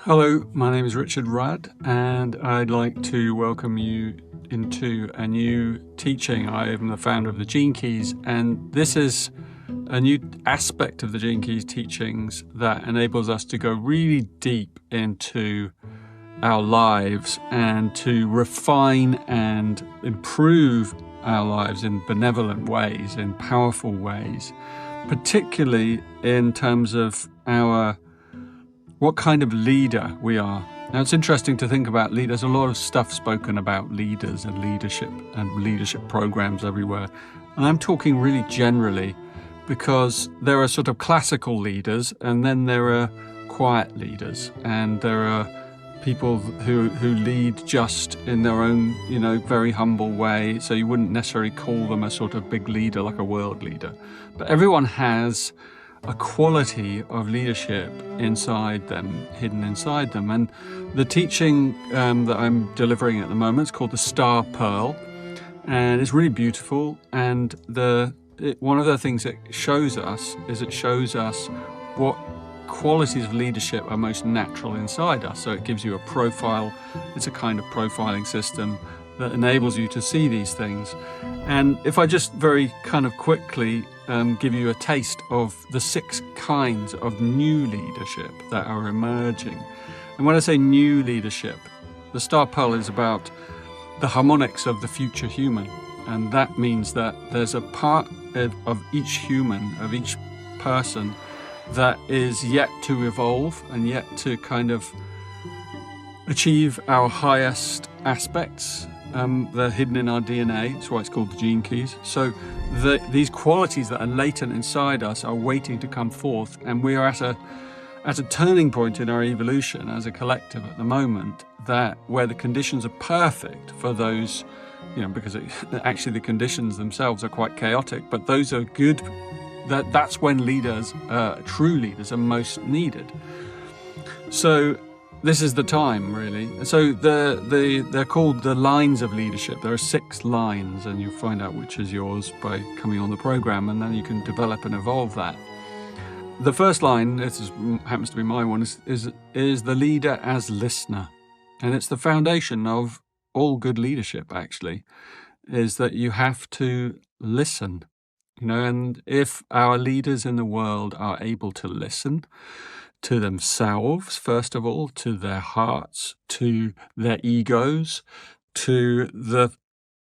Hello, my name is Richard Rudd, and I'd like to welcome you into a new teaching. I am the founder of the Gene Keys, and this is a new aspect of the Gene Keys teachings that enables us to go really deep into our lives and to refine and improve our lives in benevolent ways, in powerful ways, particularly in terms of what kind of leader we are. Now, it's interesting to think about leaders. A lot of stuff spoken about leaders and leadership programs everywhere. And I'm talking really generally because there are sort of classical leaders, and then there are quiet leaders, and there are people who lead just in their own, very humble way. So you wouldn't necessarily call them a sort of big leader like a world leader. But everyone has a quality of leadership inside them, hidden inside them. And the teaching that I'm delivering at the moment is called the Star Pearl, and it's really beautiful. And one of the things it shows us what qualities of leadership are most natural inside us. So it gives you a profile. It's a kind of profiling system that enables you to see these things. And if I just very kind of quickly give you a taste of the 6 kinds of new leadership that are emerging. And when I say new leadership, the Star Pearl is about the harmonics of the future human. And that means that there's a part of each human, of each person, that is yet to evolve and yet to kind of achieve our highest aspects. They're hidden in our DNA. That's why it's called the Gene Keys. So these qualities that are latent inside us are waiting to come forth, and we are at a turning point in our evolution as a collective at the moment, where the conditions are perfect for those, because actually the conditions themselves are quite chaotic, but those are good. That's when true leaders are most needed. So this is the time, really. So they're called the lines of leadership. There are 6 lines, and you'll find out which is yours by coming on the program, and then you can develop and evolve that. The first line, happens to be my one, is the leader as listener. And it's the foundation of all good leadership, actually, is that you have to listen. And if our leaders in the world are able to listen to themselves, first of all, to their hearts, to their egos, to the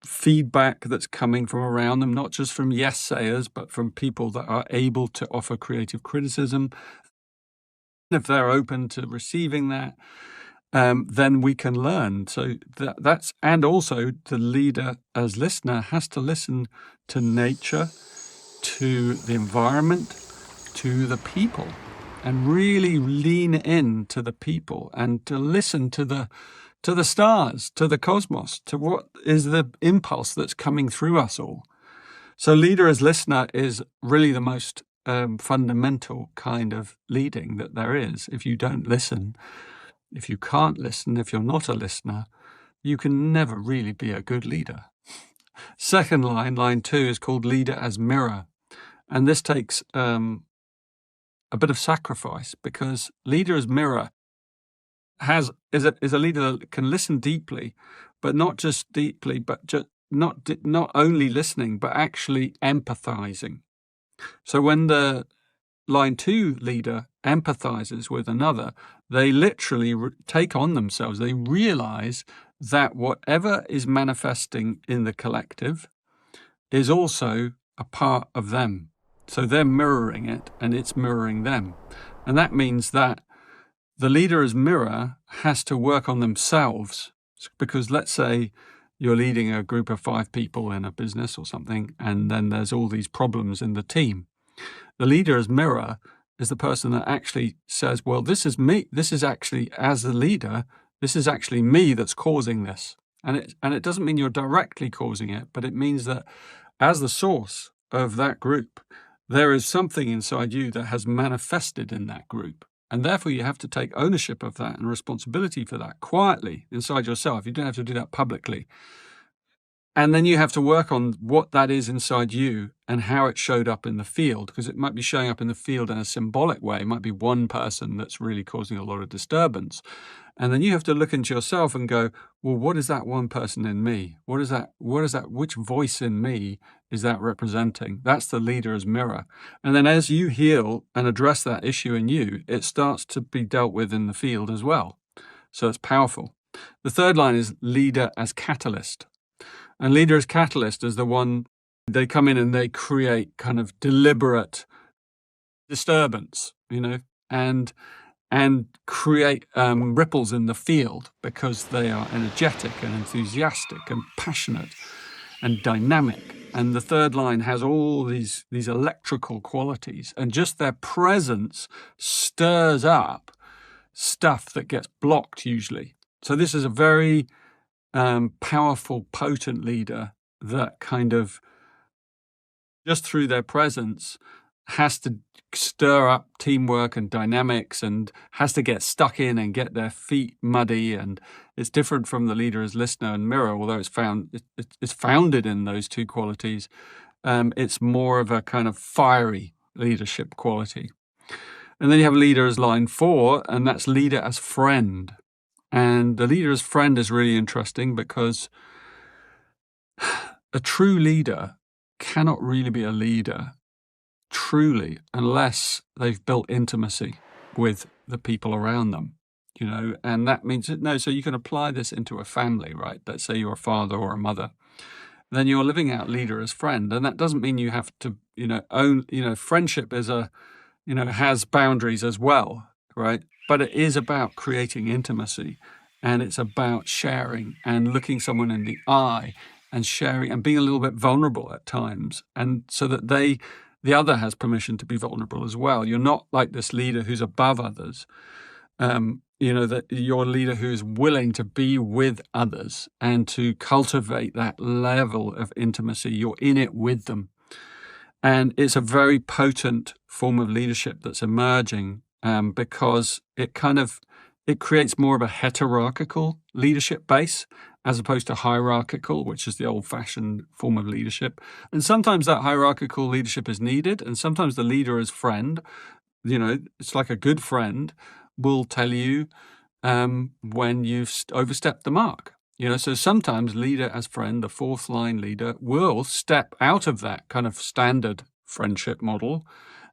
feedback that's coming from around them, not just from yes-sayers, but from people that are able to offer creative criticism. If they're open to receiving that, then we can learn. So and also the leader as listener has to listen to nature, to the environment, to the people, and really lean in to the people and to listen to the stars, to the cosmos, to what is the impulse that's coming through us all. So leader as listener is really the most fundamental kind of leading that there is. If you don't listen, if you can't listen, if you're not a listener, you can never really be a good leader. Second line 2, is called leader as mirror. And this takes a bit of sacrifice, because leader as mirror is a leader that can listen deeply, but not just deeply, but just not only listening, but actually empathizing. So when the line 2 leader empathizes with another, they literally take on themselves. They realize that whatever is manifesting in the collective is also a part of them. So they're mirroring it, and it's mirroring them. And that means that the leader as mirror has to work on themselves, because let's say you're leading a group of 5 people in a business or something, and then there's all these problems in the team. The leader as mirror is the person that actually says, well, this is me. This is actually, as a leader, this is actually me that's causing this. And it doesn't mean you're directly causing it, but it means that as the source of that group, there is something inside you that has manifested in that group. And therefore, you have to take ownership of that and responsibility for that quietly inside yourself. You don't have to do that publicly. And then you have to work on what that is inside you and how it showed up in the field, because it might be showing up in the field in a symbolic way. It might be one person that's really causing a lot of disturbance. And then you have to look into yourself and go, well, what is that one person in me? Which voice in me is that representing? That's the leader as mirror. And then as you heal and address that issue in you, it starts to be dealt with in the field as well. So it's powerful. The third line is leader as catalyst. And leader as catalyst is the one, they come in and they create kind of deliberate disturbance, and create ripples in the field because they are energetic and enthusiastic and passionate and dynamic. And the third line has all these electrical qualities, and just their presence stirs up stuff that gets blocked usually. So this is a very powerful, potent leader that kind of, just through their presence, has to stir up teamwork and dynamics and has to get stuck in and get their feet muddy. And it's different from the leader as listener and mirror, although it's founded in those two qualities. It's more of a kind of fiery leadership quality. And then you have leader as line 4, and that's leader as friend. And the leader as friend is really interesting because a true leader cannot really be a leader truly unless they've built intimacy with the people around them, and that means so you can apply this into a family, right? Let's say you're a father or a mother. Then you're living out leader as friend, and that doesn't mean you have to, own, friendship is has boundaries as well, right? But it is about creating intimacy, and it's about sharing and looking someone in the eye and sharing and being a little bit vulnerable at times, and so that the other has permission to be vulnerable as well. You're not like this leader who's above others. That you're a leader who is willing to be with others and to cultivate that level of intimacy. You're in it with them. And it's a very potent form of leadership that's emerging because it creates more of a hierarchical leadership base as opposed to hierarchical, which is the old-fashioned form of leadership. And sometimes that hierarchical leadership is needed, and sometimes the leader as friend, it's like a good friend, will tell you when you've overstepped the mark. So sometimes leader as friend, the fourth line leader, will step out of that kind of standard friendship model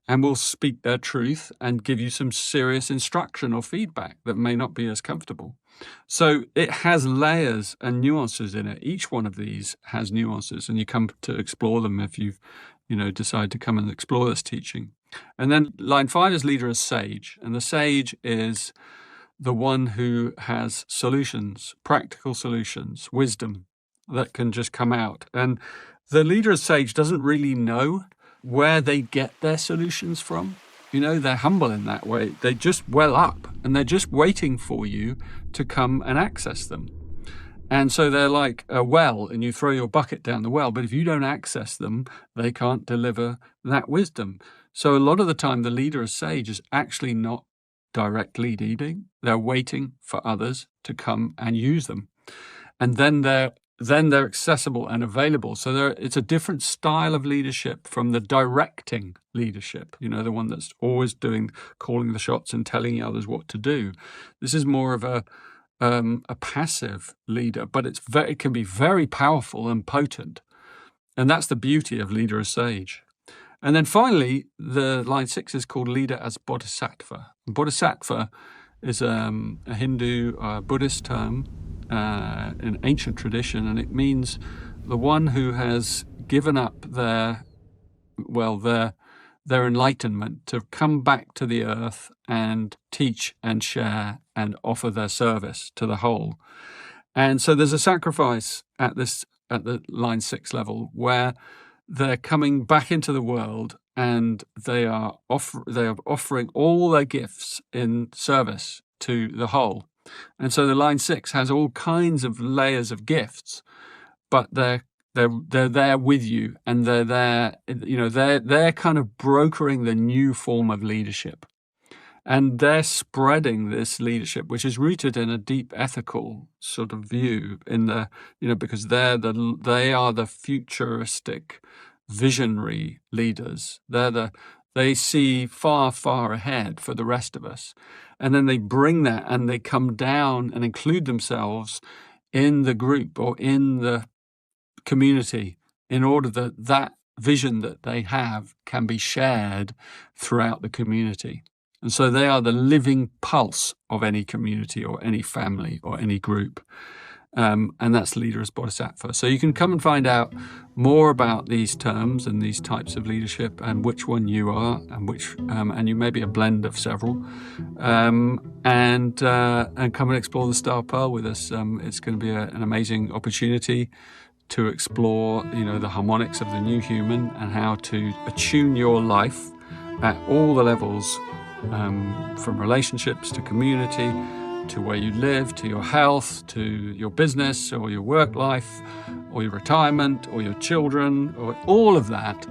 and will speak their truth and give you some serious instruction or feedback that may not be as comfortable. So it has layers and nuances in it. Each one of these has nuances, and you come to explore them if you decide to come and explore this teaching. And then line 5 is leader as sage, and the sage is the one who has solutions, practical solutions, wisdom that can just come out. And the leader as sage doesn't really know where they get their solutions from. They're humble in that way. They just well up and they're just waiting for you to come and access them. And so they're like a well, and you throw your bucket down the well, but if you don't access them, they can't deliver that wisdom. So a lot of the time, the leader as sage is actually not directly leading. They're waiting for others to come and use them. And then they're accessible and available. So it's a different style of leadership from the directing leadership, the one that's always calling the shots and telling others what to do. This is more of a passive leader, but it can be very powerful and potent. And that's the beauty of leader as sage. And then finally, the line 6 is called leader as bodhisattva. Bodhisattva is a Hindu Buddhist term in ancient tradition, and it means the one who has given up their enlightenment to come back to the earth and teach and share and offer their service to the whole. And so there's a sacrifice at the line 6 level where they're coming back into the world and they are offering all their gifts in service to the whole. And so the line 6 has all kinds of layers of gifts, but they're there with you, and they're there, they're kind of brokering the new form of leadership. And they're spreading this leadership, which is rooted in a deep ethical sort of view because they are the futuristic visionary leaders. They see far, far ahead for the rest of us. And then they bring that and they come down and include themselves in the group or in the community in order that vision that they have can be shared throughout the community. And so they are the living pulse of any community or any family or any group. And that's leader as bodhisattva. So you can come and find out more about these terms and these types of leadership and which one you are and you may be a blend of several. And come and explore the Star Pearl with us. It's going to be an amazing opportunity to explore, the harmonics of the new human and how to attune your life at all the levels, from relationships to community, to where you live, to your health, to your business or your work life or your retirement or your children, or all of that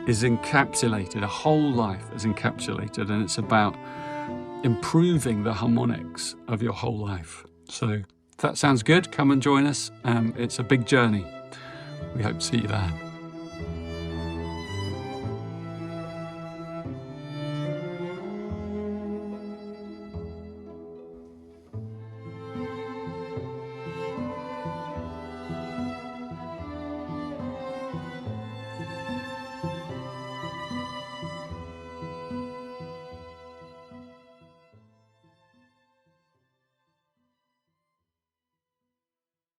is encapsulated. A whole life is encapsulated, and it's about improving the harmonics of your whole life. So if that sounds good, come and join us. It's a big journey. We hope to see you there.